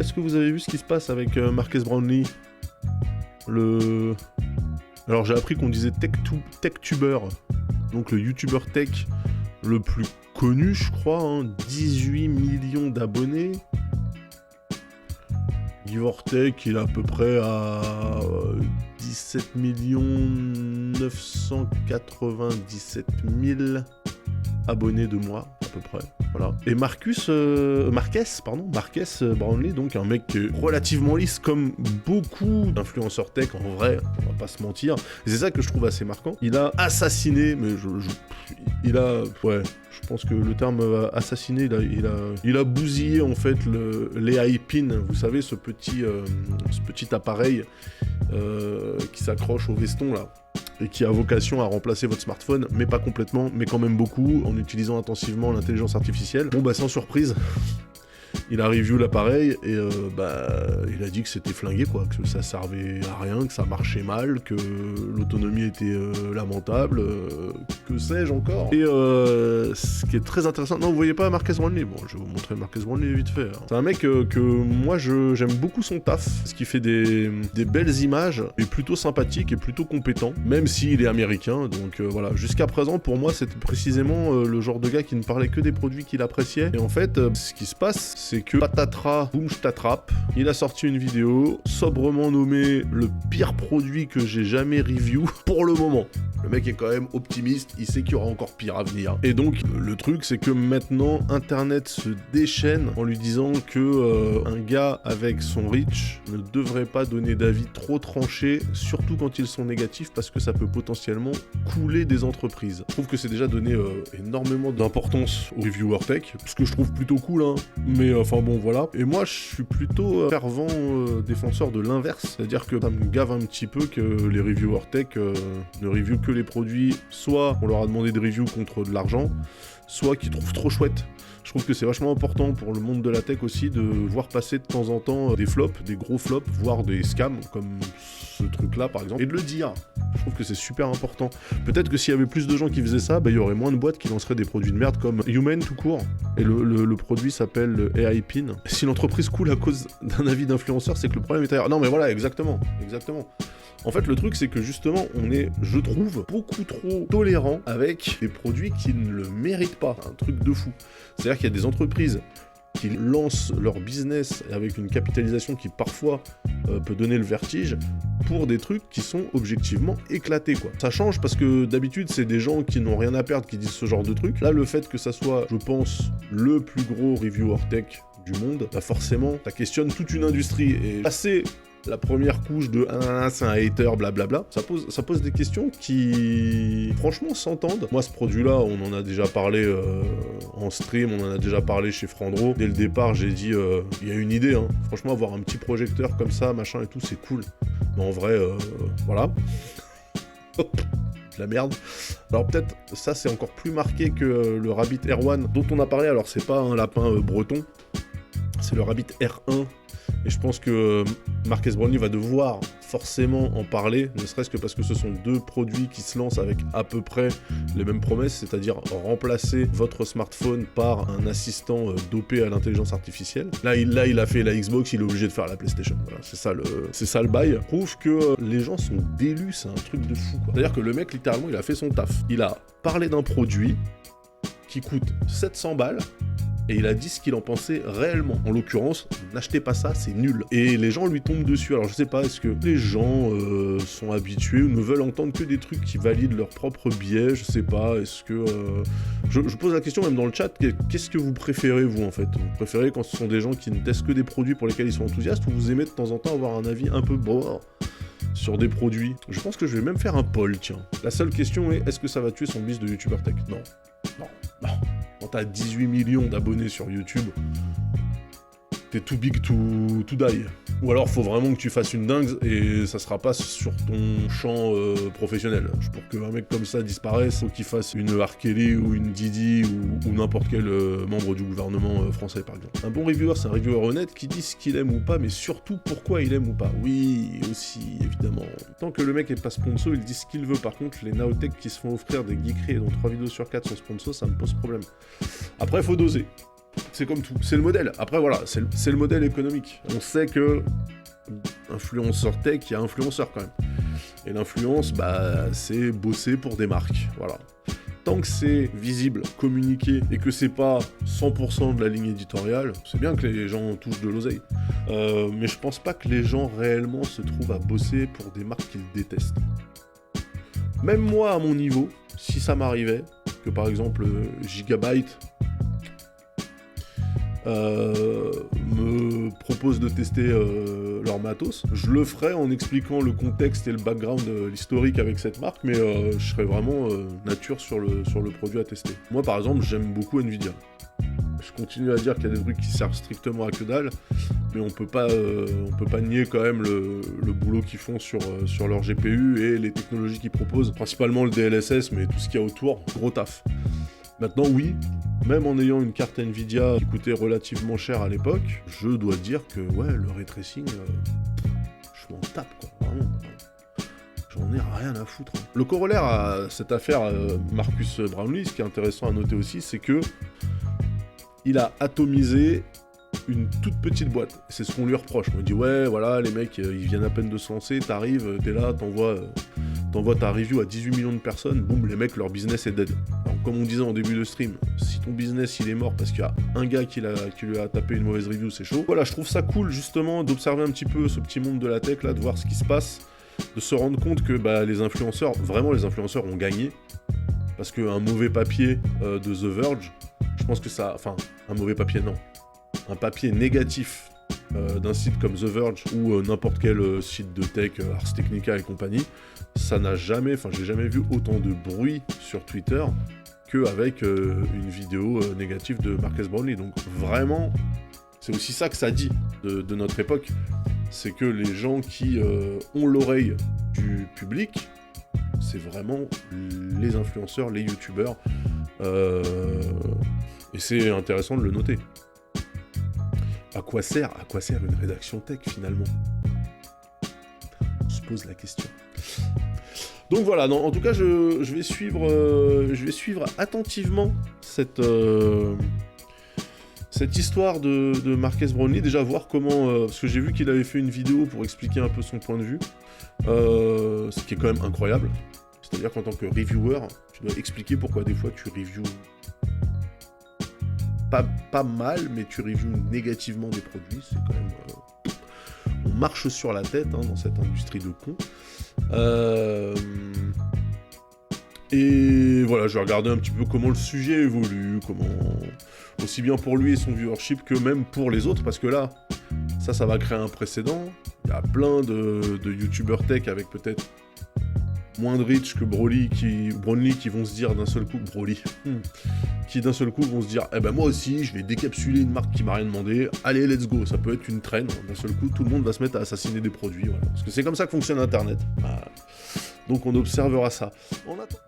est-ce que vous avez vu ce qui se passe avec Marques Brownlee? Alors j'ai appris qu'on disait tech-tuber, donc le YouTuber tech le plus connu, je crois, hein, 18 millions d'abonnés. Give or take, il est à peu près à 17 997 000 abonnés de moi, à peu près. Voilà. Et Marques Brownlee, donc un mec relativement lisse, comme beaucoup d'influenceurs tech, en vrai, on va pas se mentir. Et c'est ça que je trouve assez marquant. Il a assassiné, mais il a, ouais, je pense que le terme assassiné, il a bousillé en fait les iPins, vous savez, ce petit appareil qui s'accroche au veston là, et qui a vocation à remplacer votre smartphone, mais pas complètement, mais quand même beaucoup, en utilisant intensivement l'intelligence artificielle. Bon bah sans surprise, il a review l'appareil et il a dit que c'était flingué quoi, que ça servait à rien, que ça marchait mal, que l'autonomie était lamentable, que sais-je encore. Et ce qui est très intéressant, non vous voyez pas Marques Brownlee, bon je vais vous montrer Marques Brownlee vite fait. Hein. C'est un mec que moi j'aime beaucoup son taf, parce qu'il fait des belles images, et plutôt sympathique et plutôt compétent, même s'il est américain, donc voilà. Jusqu'à présent pour moi c'était précisément le genre de gars qui ne parlait que des produits qu'il appréciait, et en fait ce qui se passe c'est que patatras, boum, je t'attrape. Il a sorti une vidéo sobrement nommée le pire produit que j'ai jamais review pour le moment. Le mec est quand même optimiste, il sait qu'il y aura encore pire à venir. Et donc, le truc, c'est que maintenant, Internet se déchaîne en lui disant que un gars avec son reach ne devrait pas donner d'avis trop tranchés, surtout quand ils sont négatifs, parce que ça peut potentiellement couler des entreprises. Je trouve que c'est déjà donné énormément d'importance aux reviewers tech, ce que je trouve plutôt cool, hein. Mais enfin bon, voilà. Et moi, je suis plutôt fervent défenseur de l'inverse, c'est-à-dire que ça me gave un petit peu que les reviewers tech ne reviewent que les produits, soit on leur a demandé de review contre de l'argent, soit qu'ils trouvent trop chouette. Je trouve que c'est vachement important pour le monde de la tech aussi de voir passer de temps en temps des flops, des gros flops, voire des scams, comme ce truc-là par exemple, et de le dire. Je trouve que c'est super important. Peut-être que s'il y avait plus de gens qui faisaient ça, il y aurait moins de boîtes qui lanceraient des produits de merde comme Human tout court. Et le produit s'appelle AI Pin. Si l'entreprise coule à cause d'un avis d'influenceur, c'est que le problème est ailleurs. Non mais voilà, exactement. En fait, le truc, c'est que justement, on est, je trouve, beaucoup trop tolérant avec des produits qui ne le méritent pas. Un truc de fou. C'est-à-dire qu'il y a des entreprises qui lancent leur business avec une capitalisation qui parfois peut donner le vertige pour des trucs qui sont objectivement éclatés quoi. Ça change parce que d'habitude c'est des gens qui n'ont rien à perdre qui disent ce genre de trucs. Là le fait que ça soit, je pense, le plus gros reviewer tech du monde, bah forcément ça questionne toute une industrie et passer la première couche de c'est un hater, blablabla, ça pose des questions qui, franchement, s'entendent. Moi, ce produit-là, on en a déjà parlé en stream, on en a déjà parlé chez Frandro. Dès le départ, j'ai dit, il y a une idée, hein. Franchement, avoir un petit projecteur comme ça, machin et tout, c'est cool. Mais en vrai, voilà. De la merde. Alors peut-être, ça, c'est encore plus marqué que le Rabbit R1 dont on a parlé. Alors, c'est pas un lapin breton, c'est le Rabbit R1. Et je pense que Marques Brownlee va devoir forcément en parler, ne serait-ce que parce que ce sont deux produits qui se lancent avec à peu près les mêmes promesses, c'est-à-dire remplacer votre smartphone par un assistant dopé à l'intelligence artificielle. Là, il a fait la Xbox, il est obligé de faire la PlayStation. Voilà, c'est ça le bail. Prouve que les gens sont délus, c'est un truc de fou, quoi. C'est-à-dire que le mec, littéralement, il a fait son taf. Il a parlé d'un produit qui coûte 700 balles, et il a dit ce qu'il en pensait réellement. En l'occurrence, n'achetez pas ça, c'est nul. Et les gens lui tombent dessus. Alors je sais pas, est-ce que les gens sont habitués ou ne veulent entendre que des trucs qui valident leur propre biais, je sais pas, est-ce que... Je pose la question même dans le chat, qu'est-ce que vous préférez vous en fait? Vous préférez quand ce sont des gens qui ne testent que des produits pour lesquels ils sont enthousiastes, ou vous aimez de temps en temps avoir un avis un peu sur des produits? Je pense que je vais même faire un poll, tiens. La seule question est, est-ce que ça va tuer son business de YouTuber tech? Non. Quand t'as 18 millions d'abonnés sur YouTube, t'es too big to die. Ou alors faut vraiment que tu fasses une dingue et ça sera pas sur ton champ professionnel. Pour qu'un mec comme ça disparaisse, faut qu'il fasse une R. Kelly ou une Didi ou n'importe quel membre du gouvernement français par exemple. Un bon reviewer, c'est un reviewer honnête qui dit ce qu'il aime ou pas, mais surtout pourquoi il aime ou pas. Oui, aussi, évidemment. Tant que le mec est pas sponsor, il dit ce qu'il veut. Par contre, les Naotech qui se font offrir des geekeries dont 3 vidéos sur 4 sont sponsors, ça me pose problème. Après, faut doser. c'est comme tout, c'est le modèle. Après voilà, c'est le modèle économique. On sait que influenceur tech, il y a influenceur quand même. Et l'influence, bah, c'est bosser pour des marques, voilà. Tant que c'est visible, communiqué, et que c'est pas 100% de la ligne éditoriale, c'est bien que les gens touchent de l'oseille. Mais je pense pas que les gens réellement se trouvent à bosser pour des marques qu'ils détestent. Même moi, à mon niveau, si ça m'arrivait, que par exemple Gigabyte me propose de tester leur matos, je le ferais en expliquant le contexte et le background, l'historique avec cette marque, mais je serais vraiment nature sur le produit à tester. Moi par exemple, j'aime beaucoup Nvidia. Je continue à dire qu'il y a des trucs qui servent strictement à que dalle, mais on peut pas nier quand même le boulot qu'ils font sur leur GPU et les technologies qu'ils proposent, principalement le DLSS, mais tout ce qu'il y a autour, gros taf. Maintenant, oui, même en ayant une carte Nvidia qui coûtait relativement cher à l'époque, je dois dire que, ouais, le ray tracing, je m'en tape, quoi, vraiment. J'en ai rien à foutre. Hein. Le corollaire à cette affaire Marcus Brownlee, ce qui est intéressant à noter aussi, c'est que il a atomisé une toute petite boîte. C'est ce qu'on lui reproche. On lui dit, ouais, voilà, les mecs, ils viennent à peine de se lancer, t'arrives, t'es là, t'envoies ta review à 18 millions de personnes, boum, les mecs, leur business est dead. Alors, comme on disait en début de stream, si ton business, il est mort parce qu'il y a un gars qui lui a tapé une mauvaise review, c'est chaud. Voilà, je trouve ça cool, justement, d'observer un petit peu ce petit monde de la tech, là, de voir ce qui se passe, de se rendre compte que, bah, les influenceurs ont gagné. Parce qu'un mauvais papier de The Verge, je pense que ça... Enfin, un mauvais papier, non. Un papier négatif d'un site comme The Verge ou n'importe quel site de tech, Ars Technica et compagnie, ça n'a jamais... Enfin, j'ai jamais vu autant de bruit sur Twitter qu'avec une vidéo négative de Marcus Brownlee. Donc vraiment, c'est aussi ça que ça dit de notre époque. C'est que les gens qui ont l'oreille du public, c'est vraiment les influenceurs, les youtubeurs. Et c'est intéressant de le noter. À quoi sert une rédaction tech finalement ? On se pose la question. Donc voilà, non, en tout cas, je vais suivre attentivement cette histoire de Marcus Brownlee. Déjà voir comment... parce que j'ai vu qu'il avait fait une vidéo pour expliquer un peu son point de vue. Ce qui est quand même incroyable. C'est-à-dire qu'en tant que reviewer, tu dois expliquer pourquoi des fois tu reviews pas mal, mais tu reviews négativement des produits. C'est quand même... on marche sur la tête dans cette industrie de cons. Et voilà, je vais regarder un petit peu comment le sujet évolue, comment... aussi bien pour lui et son viewership que même pour les autres, parce que là, ça va créer un précédent. Il y a plein de youtubeurs tech avec peut-être moins de reach que Brownlee qui vont se dire d'un seul coup, qui d'un seul coup vont se dire, eh ben moi aussi, je vais décapsuler une marque qui m'a rien demandé, allez, let's go, ça peut être une traîne, d'un seul coup, tout le monde va se mettre à assassiner des produits, voilà. Parce que c'est comme ça que fonctionne Internet. Donc on observera ça. On attend.